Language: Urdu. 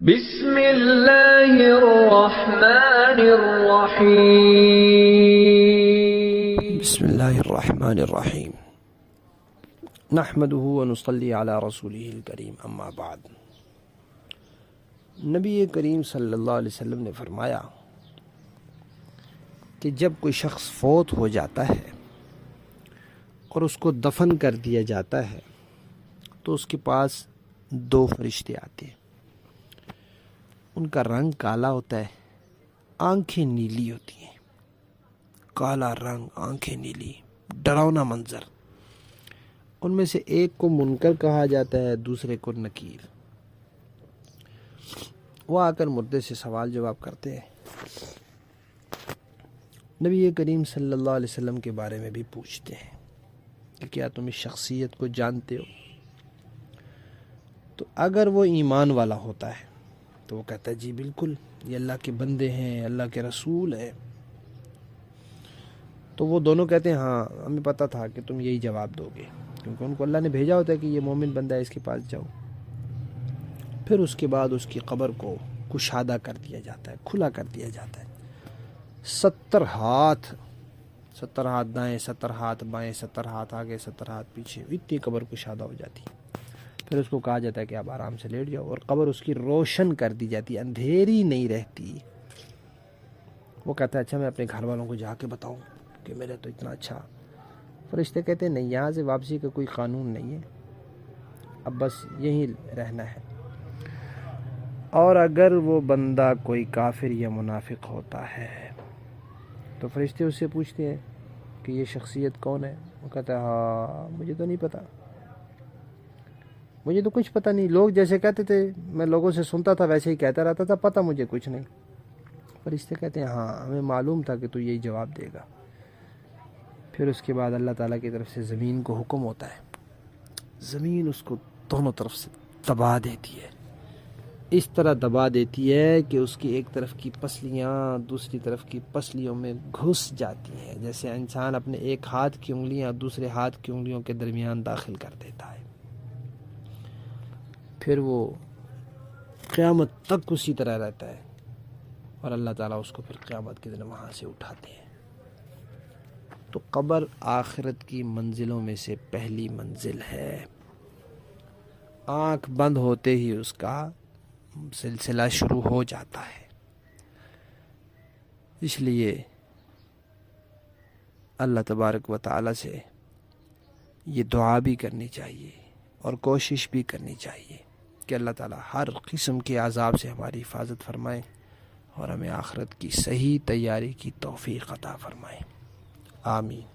بسم اللہ الرحمن الرحیم بسم اللہ الرحمن الرحیم نحمده ونصلی علی رسولہ الکریم اما بعد۔ نبی کریم صلی اللہ علیہ وسلم نے فرمایا کہ جب کوئی شخص فوت ہو جاتا ہے اور اس کو دفن کر دیا جاتا ہے تو اس کے پاس دو فرشتے آتے ہیں۔ ان کا رنگ کالا ہوتا ہے، آنکھیں نیلی ہوتی ہیں، کالا رنگ، آنکھیں نیلی، ڈراؤنا منظر۔ ان میں سے ایک کو منکر کہا جاتا ہے، دوسرے کو نکیر۔ وہ آ کر مردے سے سوال جواب کرتے ہیں، نبی کریم صلی اللہ علیہ وسلم کے بارے میں بھی پوچھتے ہیں کہ کیا تم اس شخصیت کو جانتے ہو؟ تو اگر وہ ایمان والا ہوتا ہے تو وہ کہتا ہے جی بالکل، یہ اللہ کے بندے ہیں، اللہ کے رسول ہیں۔ تو وہ دونوں کہتے ہیں ہاں ہمیں پتہ تھا کہ تم یہی جواب دو گے، کیونکہ ان کو اللہ نے بھیجا ہوتا ہے کہ یہ مومن بندہ ہے، اس کے پاس جاؤ۔ پھر اس کے بعد اس کی قبر کو کشادہ کر دیا جاتا ہے، کھلا کر دیا جاتا ہے۔ 70 ہاتھ دائیں، 70 ہاتھ بائیں، 70 ہاتھ آگے، 70 ہاتھ پیچھے، اتنی قبر کشادہ ہو جاتی ہے۔ پھر اس کو کہا جاتا ہے کہ آپ آرام سے لیٹ جاؤ، اور قبر اس کی روشن کر دی جاتی ہے، اندھیری نہیں رہتی۔ وہ کہتا ہے اچھا میں اپنے گھر والوں کو جا کے بتاؤں کہ میرا تو اتنا اچھا۔ فرشتے کہتے ہیں نہیں، یہاں سے واپسی کا کوئی قانون نہیں ہے، اب بس یہیں رہنا ہے۔ اور اگر وہ بندہ کوئی کافر یا منافق ہوتا ہے تو فرشتے اس سے پوچھتے ہیں کہ یہ شخصیت کون ہے؟ وہ کہتا ہے ہاں مجھے تو نہیں پتہ، مجھے تو کچھ پتہ نہیں، لوگ جیسے کہتے تھے میں لوگوں سے سنتا تھا ویسے ہی کہتا رہتا تھا، پتہ مجھے کچھ نہیں۔ فرشتے کہتے ہیں ہاں ہمیں معلوم تھا کہ تو یہی جواب دے گا۔ پھر اس کے بعد اللہ تعالیٰ کی طرف سے زمین کو حکم ہوتا ہے، زمین اس کو دونوں طرف سے دبا دیتی ہے، اس طرح دبا دیتی ہے کہ اس کی ایک طرف کی پسلیاں دوسری طرف کی پسلیوں میں گھس جاتی ہیں، جیسے انسان اپنے ایک ہاتھ کی انگلیاں دوسرے ہاتھ کی انگلیوں کے درمیان داخل کر دیتا ہے۔ پھر وہ قیامت تک اسی طرح رہتا ہے، اور اللہ تعالیٰ اس کو پھر قیامت کے دن وہاں سے اٹھاتے ہیں۔ تو قبر آخرت کی منزلوں میں سے پہلی منزل ہے۔ آنکھ بند ہوتے ہی اس کا سلسلہ شروع ہو جاتا ہے۔ اس لیے اللہ تبارک و تعالیٰ سے یہ دعا بھی کرنی چاہیے اور کوشش بھی کرنی چاہیے کہ اللہ تعالیٰ ہر قسم کے عذاب سے ہماری حفاظت فرمائے اور ہمیں آخرت کی صحیح تیاری کی توفیق عطا فرمائے۔ آمین۔